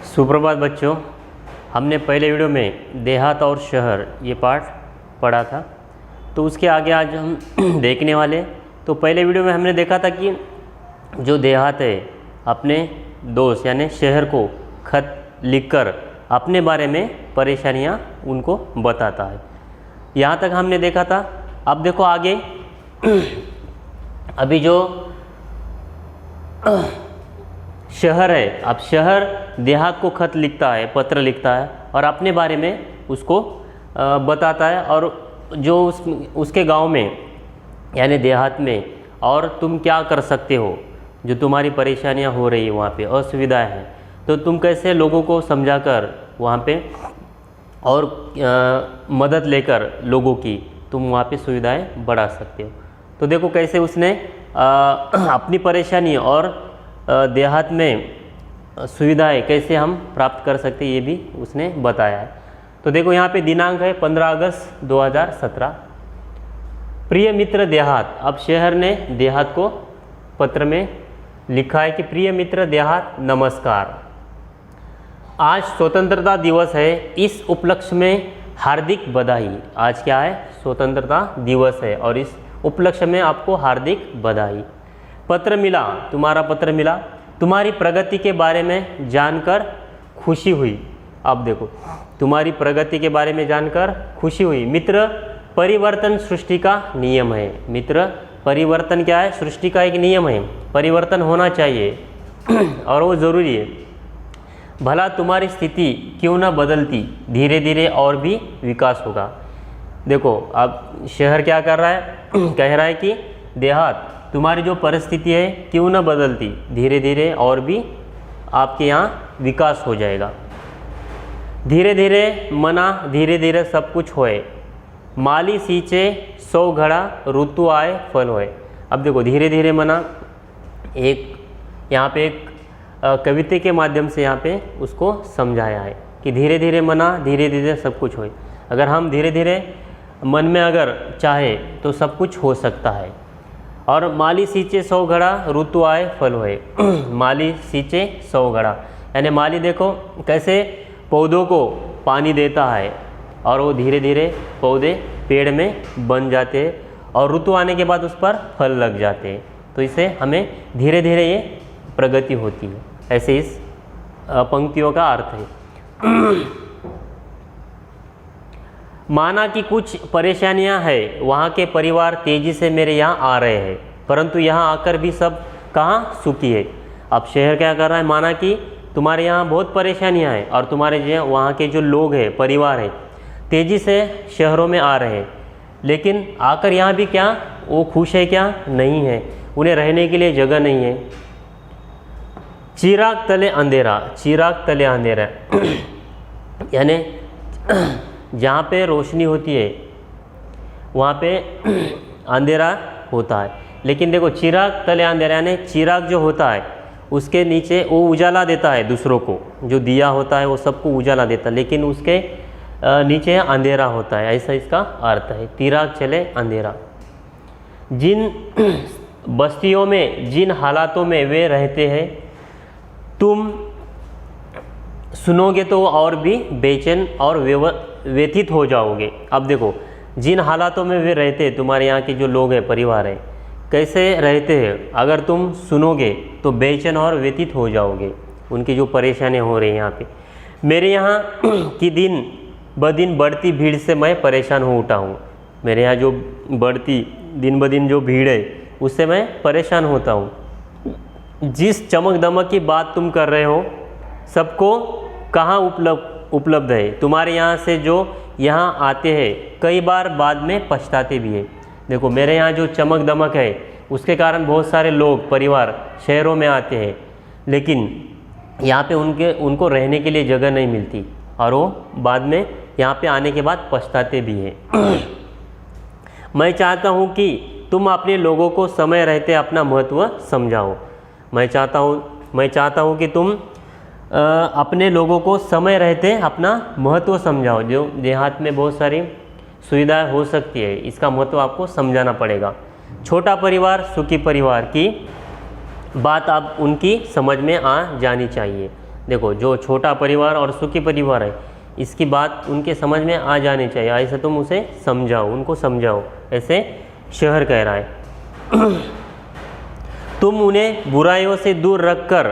सुप्रभात बच्चों। हमने पहले वीडियो में देहात और शहर ये पार्ट पढ़ा था, तो उसके आगे आज हम देखने वाले। तो पहले वीडियो में हमने देखा था कि जो देहात है अपने दोस्त यानी शहर को खत लिखकर अपने बारे में परेशानियां उनको बताता है। यहाँ तक हमने देखा था। अब देखो आगे अभी जो शहर है, अब शहर देहात को खत लिखता है, पत्र लिखता है और अपने बारे में उसको बताता है और जो उसके गांव में यानी देहात में और तुम क्या कर सकते हो, जो तुम्हारी परेशानियां हो रही है वहाँ पे असुविधाएं हैं, तो तुम कैसे लोगों को समझाकर वहाँ पे और मदद लेकर लोगों की तुम वहाँ पे सुविधाएं बढ़ा सकते हो। तो देखो कैसे उसने अपनी परेशानी और देहात में सुविधाएं कैसे हम प्राप्त कर सकते ये भी उसने बताया है। तो देखो यहाँ पे दिनांक है 15 अगस्त 2017। प्रिय मित्र देहात। अब शहर ने देहात को पत्र में लिखा है कि प्रिय मित्र देहात नमस्कार, आज स्वतंत्रता दिवस है। इस उपलक्ष्य में हार्दिक बधाई। आज क्या है? स्वतंत्रता दिवस है और इस उपलक्ष्य में आपको हार्दिक बधाई। पत्र मिला, तुम्हारा पत्र मिला, तुम्हारी प्रगति के बारे में जानकर खुशी हुई। अब देखो तुम्हारी प्रगति के बारे में जानकर खुशी हुई। मित्र, परिवर्तन सृष्टि का नियम है। मित्र, परिवर्तन क्या है? सृष्टि का एक नियम है, परिवर्तन होना चाहिए और वो ज़रूरी है। भला तुम्हारी स्थिति क्यों न बदलती, धीरे धीरे और भी विकास होगा। देखो अब शहर क्या कर रहा है? कह रहा है कि देहात तुम्हारी जो परिस्थिति है क्यों न बदलती, धीरे धीरे और भी आपके यहाँ विकास हो जाएगा। धीरे धीरे मना, धीरे धीरे सब कुछ होए। माली सींचे 100 घड़ा, ऋतु आए फल होए। अब देखो धीरे धीरे मना, एक यहाँ पे एक कविता के माध्यम से यहाँ पे उसको समझाया है कि धीरे धीरे मना, धीरे धीरे सब कुछ होए। अगर हम धीरे धीरे मन में अगर चाहे तो सब कुछ हो सकता है। और माली सींचे 100 घड़ा, ऋतु आए फल होए। माली सींचे 100 घड़ा यानी माली देखो कैसे पौधों को पानी देता है और वो धीरे धीरे पौधे पेड़ में बन जाते हैं और ऋतु आने के बाद उस पर फल लग जाते हैं। तो इससे हमें धीरे धीरे ये प्रगति होती है। ऐसे इस पंक्तियों का अर्थ है। माना कि कुछ परेशानियां हैं, वहाँ के परिवार तेजी से मेरे यहाँ आ रहे हैं, परंतु यहाँ आकर भी सब कहाँ सुखी है। अब शहर क्या कर रहा है? माना कि तुम्हारे यहाँ बहुत परेशानियां हैं और तुम्हारे जो वहाँ के जो लोग हैं, परिवार है, तेजी से शहरों में आ रहे हैं, लेकिन आकर यहाँ भी क्या वो खुश है? क्या नहीं है, उन्हें रहने के लिए जगह नहीं है। चिराग तले अंधेरा, चिराग तले अंधेरा यानी जहाँ पे रोशनी होती है वहाँ पे अंधेरा होता है। लेकिन देखो चिराग तले अंधेरा यानी चिराग जो होता है उसके नीचे वो उजाला देता है दूसरों को, जो दिया होता है वो सबको उजाला देता है, लेकिन उसके नीचे अंधेरा होता है। ऐसा इसका अर्थ है, चिराग चले अंधेरा। जिन बस्तियों में, जिन हालातों में वे रहते हैं, तुम सुनोगे तो और भी बेचैन और व्यथित हो जाओगे। अब देखो जिन हालातों में वे रहते हैं, तुम्हारे यहाँ के जो लोग हैं, परिवार है, कैसे रहते हैं, अगर तुम सुनोगे तो बेचैन और व्यथित हो जाओगे। उनकी जो परेशानियाँ हो रही हैं यहाँ पे। मेरे यहाँ की दिन ब दिन बढ़ती भीड़ से मैं परेशान हो उठा हूँ। मेरे यहाँ जो बढ़ती दिन ब दिन जो भीड़ है उससे मैं परेशान होता हूँ। जिस चमक दमक की बात तुम कर रहे हो सबको कहाँ उपलब्ध है। तुम्हारे यहाँ से जो यहाँ आते हैं कई बार बाद में पछताते भी हैं। देखो मेरे यहाँ जो चमक दमक है उसके कारण बहुत सारे लोग, परिवार शहरों में आते हैं, लेकिन यहाँ पे उनको रहने के लिए जगह नहीं मिलती और वो बाद में यहाँ पे आने के बाद पछताते भी हैं। मैं चाहता हूँ कि तुम अपने लोगों को समय रहते अपना महत्व समझाओ। मैं चाहता हूँ कि तुम अपने लोगों को समय रहते अपना महत्व समझाओ। जो देहात में बहुत सारी सुविधाएं हो सकती है, इसका महत्व आपको समझाना पड़ेगा। छोटा परिवार सुखी परिवार की बात आप उनकी समझ में आ जानी चाहिए। देखो जो छोटा परिवार और सुखी परिवार है, इसकी बात उनके समझ में आ जानी चाहिए, ऐसे तुम उसे समझाओ, उनको समझाओ, ऐसे शहर कह रहा है। तुम उन्हें बुराइयों से दूर रखकर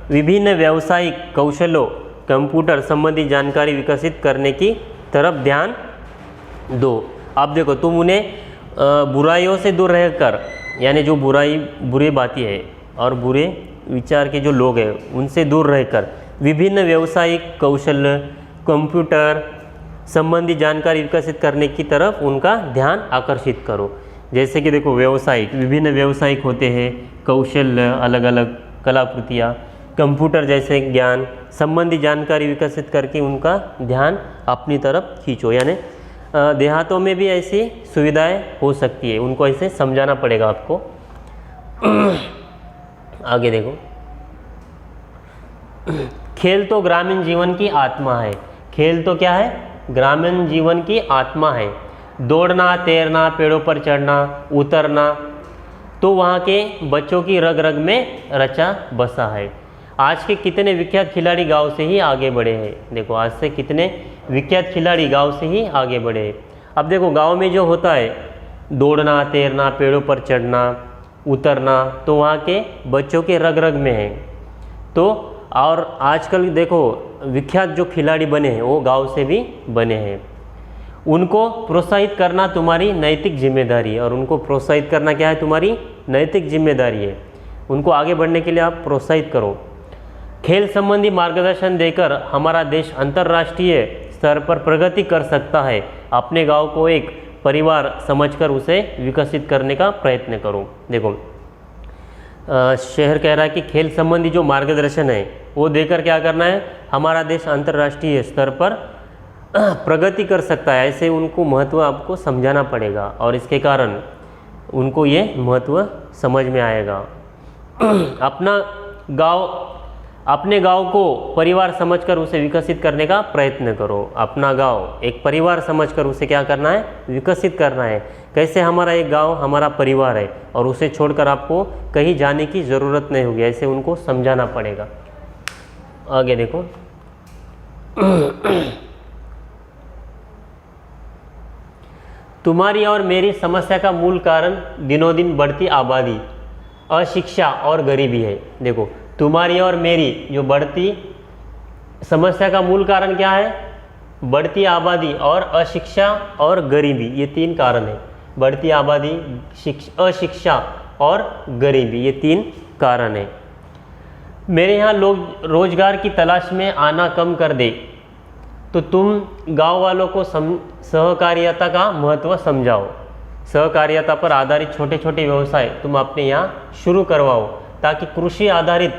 विभिन्न व्यावसायिक कौशलों, कंप्यूटर संबंधी जानकारी विकसित करने की तरफ ध्यान दो। अब देखो तुम उन्हें बुराइयों से दूर रहकर, यानी जो बुरी बातें है और बुरे विचार के जो लोग हैं उनसे दूर रहकर विभिन्न व्यावसायिक कौशल, कंप्यूटर संबंधी जानकारी विकसित करने की तरफ उनका ध्यान आकर्षित करो। जैसे कि देखो व्यावसायिक, विभिन्न व्यावसायिक होते हैं, कौशल, अलग अलग कलाकृतियाँ, कंप्यूटर जैसे ज्ञान संबंधी जानकारी विकसित करके उनका ध्यान अपनी तरफ खींचो। यानी देहातों में भी ऐसी सुविधाएं हो सकती है, उनको ऐसे समझाना पड़ेगा आपको। आगे देखो, खेल तो ग्रामीण जीवन की आत्मा है। खेल तो क्या है? ग्रामीण जीवन की आत्मा है। दौड़ना, तैरना, पेड़ों पर चढ़ना, उतरना तो वहाँ के बच्चों की रग रग में रचा बसा है। आज के कितने विख्यात खिलाड़ी गांव से ही आगे बढ़े हैं। देखो आज से कितने विख्यात खिलाड़ी गांव से ही आगे बढ़े हैं। अब देखो गांव में जो होता है दौड़ना, तैरना, पेड़ों पर चढ़ना, उतरना तो वहाँ के बच्चों के रग रग में है। तो और आजकल देखो विख्यात जो खिलाड़ी बने हैं वो गांव से भी बने हैं। उनको प्रोत्साहित करना तुम्हारी नैतिक जिम्मेदारी है। और उनको प्रोत्साहित करना क्या है? तुम्हारी नैतिक जिम्मेदारी है। उनको आगे बढ़ने के लिए आप प्रोत्साहित करो। खेल संबंधी मार्गदर्शन देकर हमारा देश अंतर्राष्ट्रीय स्तर पर प्रगति कर सकता है। अपने गांव को एक परिवार समझकर उसे विकसित करने का प्रयत्न करो। देखो शहर कह रहा है कि खेल संबंधी जो मार्गदर्शन है वो देकर क्या करना है? हमारा देश अंतर्राष्ट्रीय स्तर पर प्रगति कर सकता है, ऐसे उनको महत्व आपको समझाना पड़ेगा और इसके कारण उनको ये महत्व समझ में आएगा। अपने गांव को परिवार समझकर उसे विकसित करने का प्रयत्न करो। अपना गांव एक परिवार समझकर उसे क्या करना है? विकसित करना है। कैसे? हमारा एक गांव हमारा परिवार है और उसे छोड़कर आपको कहीं जाने की ज़रूरत नहीं होगी, ऐसे उनको समझाना पड़ेगा। आगे देखो, तुम्हारी और मेरी समस्या का मूल कारण दिनों दिन बढ़ती आबादी, अशिक्षा और गरीबी है। देखो तुम्हारी और मेरी जो बढ़ती समस्या का मूल कारण क्या है? बढ़ती आबादी और अशिक्षा और गरीबी, ये तीन कारण है। बढ़ती आबादी, अशिक्षा और गरीबी, ये तीन कारण है। मेरे यहाँ लोग रोजगार की तलाश में आना कम कर दे तो तुम गांव वालों को सहकारिता का महत्व समझाओ। सहकारिता पर आधारित छोटे छोटे व्यवसाय तुम अपने यहाँ शुरू करवाओ ताकि कृषि आधारित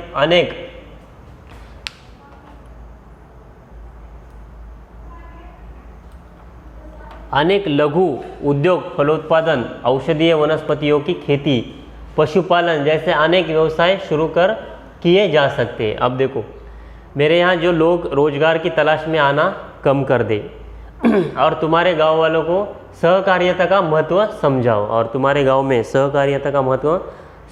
अनेक लघु उद्योग, फलोत्पादन, औषधीय वनस्पतियों की खेती, पशुपालन जैसे अनेक व्यवसाय शुरू कर किए जा सकते हैं। अब देखो मेरे यहाँ जो लोग रोजगार की तलाश में आना कम कर दे और तुम्हारे गांव वालों को सहकारिता का महत्व समझाओ। और तुम्हारे गांव में सहकारिता का महत्व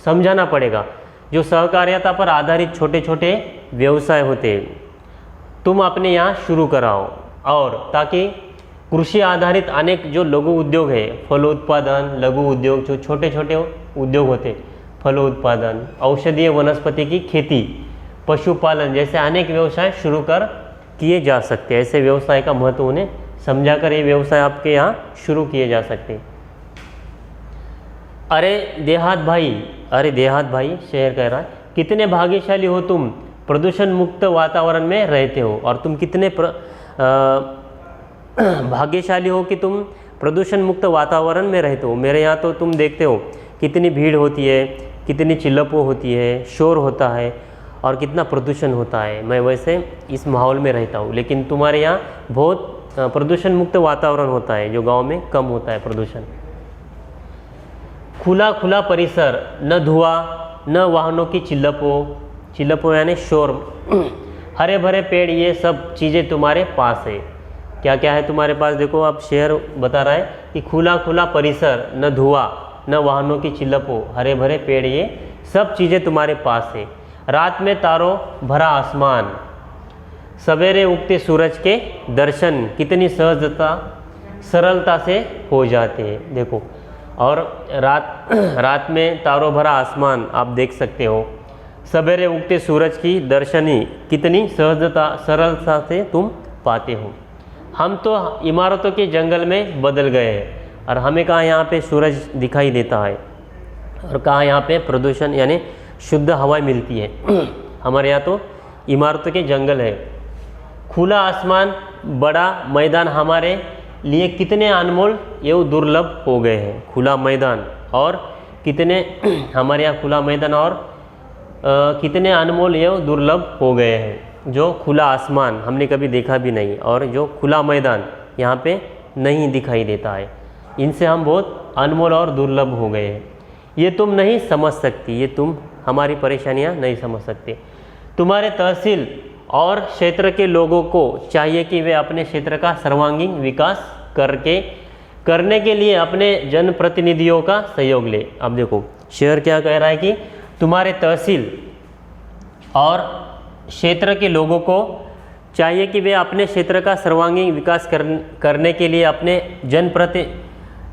समझाना पड़ेगा। जो सहकारिता पर आधारित छोटे छोटे व्यवसाय होते हैं तुम अपने यहाँ शुरू कराओ, और ताकि कृषि आधारित अनेक जो लघु उद्योग है, फलोत्पादन, लघु उद्योग जो छोटे छोटे उद्योग होते हैं, फलोत्पादन, औषधीय वनस्पति की खेती, पशुपालन जैसे अनेक व्यवसाय शुरू कर किए जा सकते हैं। ऐसे व्यवसाय का महत्व उन्हें समझाकर ये व्यवसाय आपके यहाँ शुरू किए जा सकते हैं। अरे देहात भाई, शहर कह रहा है, कितने भाग्यशाली हो तुम, प्रदूषण मुक्त वातावरण में रहते हो। और तुम कितने भाग्यशाली हो कि तुम प्रदूषण मुक्त वातावरण में रहते हो। मेरे यहाँ तो तुम देखते हो कितनी भीड़ होती है, कितनी चिल्लपो होती है, शोर होता है और कितना प्रदूषण होता है। मैं वैसे इस माहौल में रहता हूँ, लेकिन तुम्हारे यहाँ बहुत प्रदूषण मुक्त वातावरण होता है, जो गांव में कम होता है प्रदूषण। खुला परिसर, न धुआं न वाहनों की चिल्लपो यानी शोर, हरे भरे पेड़, ये सब चीज़ें तुम्हारे पास है। क्या क्या है तुम्हारे पास? देखो अब शहर बता रहा है कि खुला परिसर, न धुआं न वाहनों की चिल्लपो, हरे भरे पेड़, ये सब चीज़ें तुम्हारे पास है। रात में तारों भरा आसमान, सवेरे उगते सूरज के दर्शन कितनी सरलता से हो जाते हैं। देखो, और रात में तारों भरा आसमान आप देख सकते हो। सवेरे उगते सूरज की दर्शनी कितनी सरलता से तुम पाते हो। हम तो इमारतों के जंगल में बदल गए हैं और हमें कहाँ यहाँ पे सूरज दिखाई देता है और कहाँ यहाँ पे प्रदूषण यानी शुद्ध हवा मिलती है। हमारे यहाँ तो इमारतों के जंगल है। खुला आसमान, बड़ा मैदान हमारे लिए कितने अनमोल एवं दुर्लभ हो गए हैं। खुला मैदान और कितने हमारे यहाँ खुला मैदान और कितने अनमोल एवं दुर्लभ हो गए हैं। जो खुला आसमान हमने कभी देखा भी नहीं और जो खुला मैदान यहाँ पे नहीं दिखाई देता है, इनसे हम बहुत अनमोल और दुर्लभ हो गए हैं। ये तुम नहीं समझ सकती, ये तुम हमारी परेशानियाँ नहीं समझ सकते। तुम्हारे तहसील और क्षेत्र के लोगों को चाहिए कि वे अपने क्षेत्र का सर्वांगीण विकास करने के लिए अपने जनप्रतिनिधियों का सहयोग ले। अब देखो, शहर क्या कह रहा है कि तुम्हारे तहसील और क्षेत्र के लोगों को चाहिए कि वे अपने क्षेत्र का सर्वांगीण विकास करने के लिए अपने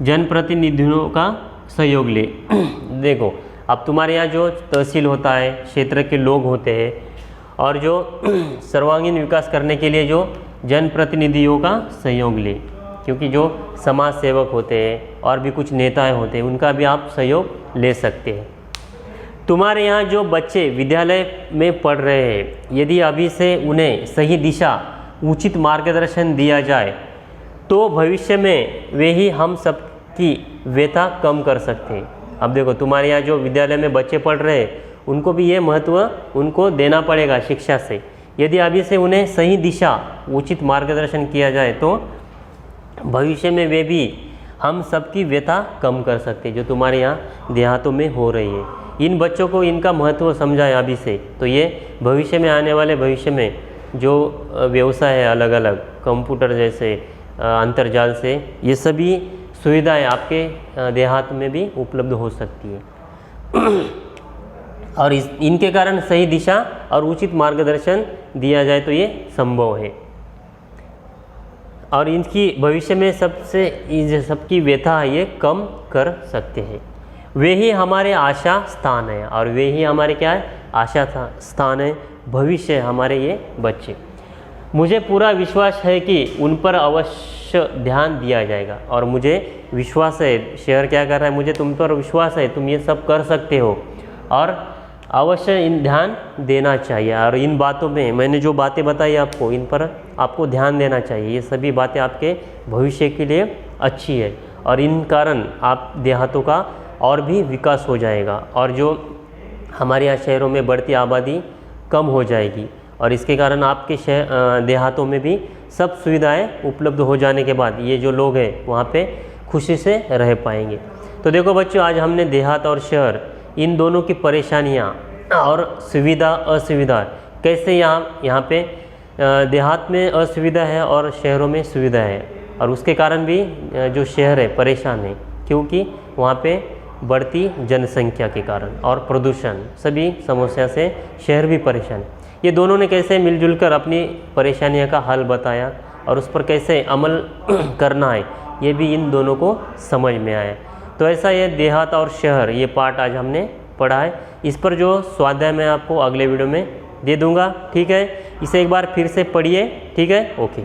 जनप्रतिनिधियों का सहयोग ले। देखो, अब तुम्हारे यहाँ जो तहसील होता है, क्षेत्र के लोग होते हैं और जो सर्वांगीण विकास करने के लिए जो जनप्रतिनिधियों का सहयोग ले, क्योंकि जो समाज सेवक होते हैं और भी कुछ नेताएं होते हैं, उनका भी आप सहयोग ले सकते हैं। तुम्हारे यहाँ जो बच्चे विद्यालय में पढ़ रहे हैं, यदि अभी से उन्हें सही दिशा, उचित मार्गदर्शन दिया जाए तो भविष्य में वे ही हम सबकी व्यथा कम कर सकते हैं। अब देखो, तुम्हारे यहाँ जो विद्यालय में बच्चे पढ़ रहे हैं, उनको भी ये महत्व उनको देना पड़ेगा शिक्षा से। यदि अभी से उन्हें सही दिशा, उचित मार्गदर्शन किया जाए तो भविष्य में वे भी हम सबकी व्यथा कम कर सकते हैं, जो तुम्हारे यहाँ देहातों में हो रही है। इन बच्चों को इनका महत्व समझाए अभी से, तो ये भविष्य में आने वाले भविष्य में जो व्यवसाय है अलग अलग, कंप्यूटर जैसे, अंतर्जाल से, ये सभी सुविधाएं आपके देहात में भी उपलब्ध हो सकती है। और इनके कारण सही दिशा और उचित मार्गदर्शन दिया जाए तो ये संभव है। और इनकी भविष्य में सबकी व्यथा है ये कम कर सकते हैं। वे ही हमारे आशा स्थान है और वे ही हमारे क्या है, आशा स्थान है, भविष्य है हमारे ये बच्चे। मुझे पूरा विश्वास है कि उन पर अवश्य ध्यान दिया जाएगा। और मुझे विश्वास है, शेयर क्या कर रहा है, मुझे तुम पर विश्वास है, तुम ये सब कर सकते हो और अवश्य इन ध्यान देना चाहिए। और इन बातों में मैंने जो बातें बताई आपको, इन पर आपको ध्यान देना चाहिए। ये सभी बातें आपके भविष्य के लिए अच्छी है और इन कारण आप देहातों का और भी विकास हो जाएगा और जो हमारे यहाँ शहरों में बढ़ती आबादी कम हो जाएगी और इसके कारण आपके देहातों में भी सब सुविधाएं उपलब्ध हो जाने के बाद ये जो लोग हैं वहाँ पे खुशी से रह पाएंगे। तो देखो बच्चों, आज हमने देहात और शहर, इन दोनों की परेशानियाँ और सुविधा असुविधा, कैसे यहाँ पे देहात में असुविधा है और शहरों में सुविधा है, और उसके कारण भी जो शहर है परेशान है, क्योंकि वहाँ पे बढ़ती जनसंख्या के कारण और प्रदूषण, सभी समस्या से शहर भी परेशान। ये दोनों ने कैसे मिलजुल कर अपनी परेशानियों का हल बताया और उस पर कैसे अमल करना है, ये भी इन दोनों को समझ में आया। तो ऐसा ये देहात और शहर, ये पार्ट आज हमने पढ़ा है। इस पर जो स्वाध्याय मैं आपको अगले वीडियो में दे दूँगा, ठीक है। इसे एक बार फिर से पढ़िए, ठीक है, ओके।